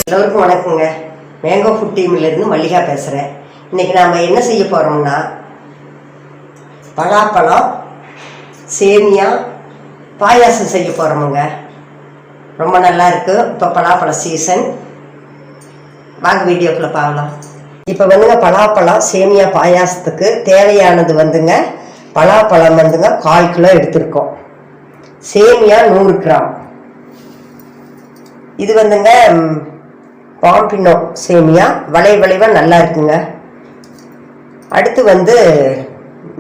எல்லோருக்கும் வணக்கங்க. Mango food டீம்லேருந்து Mallika பேசுகிறேன். இன்றைக்கி நாம் என்ன செய்ய போகிறோம்னா பலாப்பழம் சேமியா பாயாசம் செய்ய போகிறோமுங்க. ரொம்ப நல்லா இருக்குது. இப்போ பலாப்பழ சீசன். வாங்க வீடியோக்குள்ளே பார்க்கலாம். இப்போ வந்துங்க பலாப்பழம் சேமியா பாயாசத்துக்கு தேவையானது வந்துங்க பலாப்பழம் வந்துங்க 1/4 கிலோ எடுத்துருக்கோம். சேமியா 100 கிராம். இது வந்துங்க பாம்பினோ சேமியா வளைவாக நல்லா இருக்குங்க. அடுத்து வந்து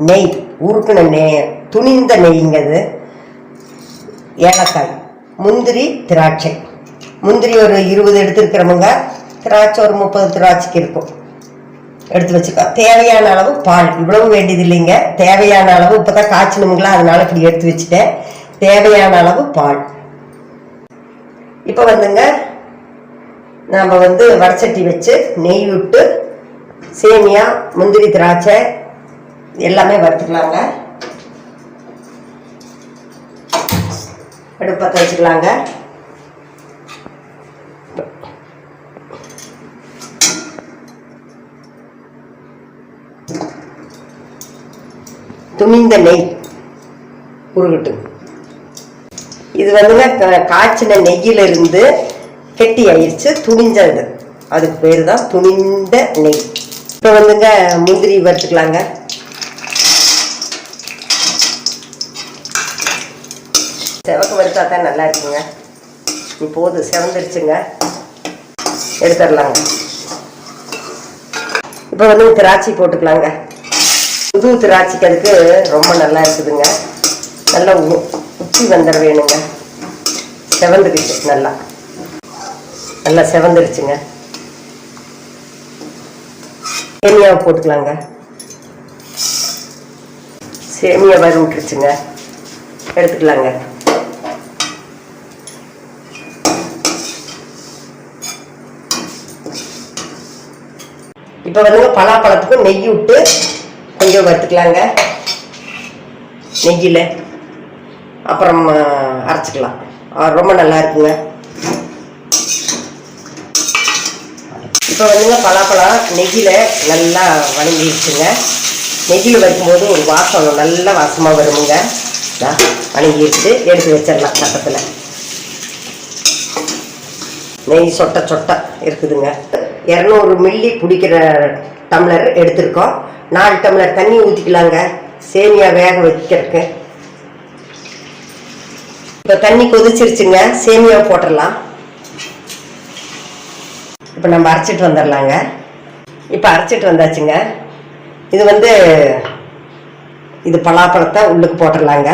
நெய், உருக்குன நெய், துணிந்த நெய்ங்கிறது, ஏலக்காய், முந்திரி, திராட்சை. முந்திரி ஒரு 20 எடுத்துருக்கிறவங்க, திராட்சை ஒரு 30 திராட்சைக்கு இருக்கும். எடுத்து வச்சுக்கோ. தேவையான அளவு பால், இவ்வளவு வேண்டியது இல்லைங்க. தேவையான அளவு இப்போ தான் காய்ச்சணுங்களா, அதனால இப்படி எடுத்து வச்சுட்டேன். தேவையான அளவு பால். இப்போ வந்துங்க நாம் வந்து வடச்சட்டி வச்சு நெய் விட்டு சேமியா, முந்திரி, திராட்சை எல்லாமே வறுத்துக்கலாங்க. அடுப்பத்தை வச்சுக்கலாங்க. துணிந்த நெய் உருகட்டு. இது வந்துங்க காய்ச்சின நெய்யிலிருந்து கெட்டி ஆயிடுச்சு, துணிஞ்சது. அதுக்கு பேர் தான் துணிந்த நெய். இப்போ வந்துங்க முந்திரி வறுத்துக்கலாங்க. செவக்கு வறுத்தா தான் நல்லா இருக்குங்க. இப்போது செவந்துருச்சுங்க, எடுத்துடலாங்க. இப்போ வந்து திராட்சை போட்டுக்கலாங்க. புது திராட்சைக்கு அதுக்கு ரொம்ப நல்லா இருக்குதுங்க. நல்லா உச்சி வந்துட வேணுங்க. செவந்துக்குச்சு, நல்லா செவந்துருச்சுங்க. சேமியாவை போட்டுக்கலாங்க. சேமியா வறு விட்டுருச்சுங்க, எடுத்துக்கலாங்க. இப்போ வந்துங்க பலாப்பழத்துக்கு நெய் விட்டு கொஞ்சம் வறுத்துக்கலாங்க. நெய்யில் அப்புறம் அரைச்சிக்கலாம். ரொம்ப நல்லா இருக்குங்க. இப்போ வந்துங்க பலாப்பழம் நெய்யில் நல்லா வணங்கிடுச்சுங்க. நெய்யில் வைக்கும்போது ஒரு வாசம், நல்ல வாசமாக வருமுங்க. வணங்கிடுச்சு, எடுத்து வச்சிடலாம் பக்கத்தில். நெய் சொட்ட இருக்குதுங்க. 200 மில்லி பிடிக்கிற டம்ளர் எடுத்திருக்கோம். 4 டம்ளர் தண்ணி ஊற்றிக்கலாங்க சேமியா வேக வைக்கிறதுக்கு. இப்போ தண்ணி கொதிச்சிருச்சுங்க, சேமியாவை போட்டுடலாம். இப்போ நம்ம அரைச்சிட்டு வந்துடலாங்க. இப்போ அரைச்சிட்டு வந்தாச்சுங்க. இது வந்து இது பலாப்பழத்தை உள்ளுக்கு போட்டுடலாங்க.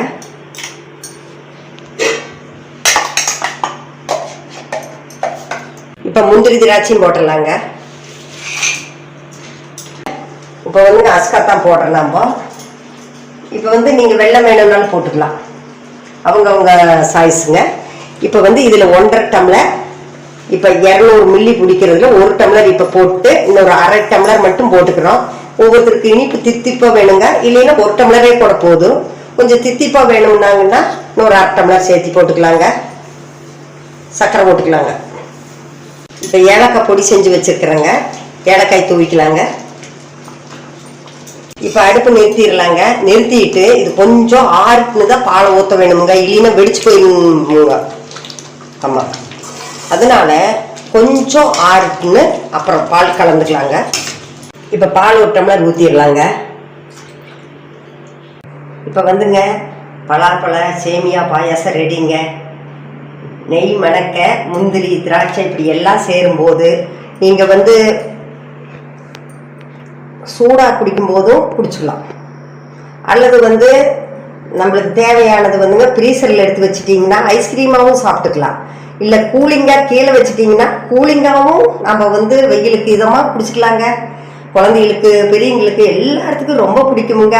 இப்போ முந்திரி திராட்சையும் போட்டுடலாங்க. இப்போ வந்து அஸ்கத்தான் போடுறலாம். இப்போ வந்து நீங்கள் வெள்ளம் வேணும்னாலும் போட்டுக்கலாம், அவங்க சாய்ஸுங்க. இப்போ வந்து இதில் 1.5 டம்ளர், இப்போ 200 மில்லி பிடிக்கிறதுல 1 டம்ளர் இப்போ போட்டு இன்னொரு 1/2 டம்ளர் மட்டும் போட்டுக்கிறோம். ஒவ்வொருத்தருக்கு இனிப்பு தித்திப்பாக வேணுங்க, இல்லைன்னா 1 டம்ளரே கூட போதும். கொஞ்சம் தித்திப்பாக வேணும்னாங்கன்னா இன்னொரு 1/2 டம்ளர் சேர்த்து போட்டுக்கலாங்க. சர்க்கரை போட்டுக்கலாங்க. இப்போ ஏலக்காய் பொடி செஞ்சு வச்சுருக்கிறேங்க, ஏலக்காய் தூவிக்கலாங்க. இப்போ அடுப்பு நிறுத்திடலாங்க. நிறுத்திட்டு இது கொஞ்சம் ஆறுன்னு தான் பாலை ஊற்ற வேணுமுங்க, இல்லைன்னா வெடிச்சு போயிருங்க. ஆமாம், அதனால கொஞ்சம் ஆறுன்னு அப்புறம் பால் கலந்துக்கலாங்க. இப்போ பால் 1 டம்ளர் ஊற்றிடலாங்க. இப்போ வந்துங்க பலாப்பழ சேமியா பாயாசம் ரெடிங்க. நெய் மணக்க, முந்திரி, திராட்சை இப்படி எல்லாம் சேரும்போது நீங்கள் வந்து சூடாக குடிக்கும் போதும் குடிச்சிடலாம். அல்லது வந்து நம்மளுக்கு தேவையானது வந்துங்க ஃப்ரீசரில் எடுத்து வச்சுட்டிங்கன்னா ஐஸ்கிரீமாகவும் சாப்பிட்டுக்கலாம். இல்லை கூலிங்காக கீழே வச்சுட்டிங்கன்னா கூலிங்காகவும் நம்ம வந்து வெயிலுக்கு இதமாக குடிச்சிக்கலாங்க. குழந்தைகளுக்கு, பெரியவங்களுக்கு எல்லாத்துக்கும் ரொம்ப பிடிக்குமுங்க.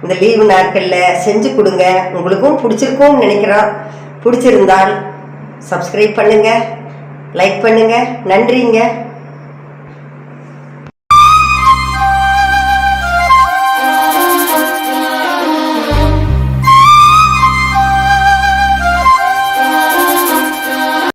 இந்த லீவு நாட்களில் செஞ்சு கொடுங்க. உங்களுக்கும் பிடிச்சிருக்கும்னு நினைக்கிறோம். பிடிச்சிருந்தால் சப்ஸ்கிரைப் பண்ணுங்கள், லைக் பண்ணுங்கள். நன்றிங்க.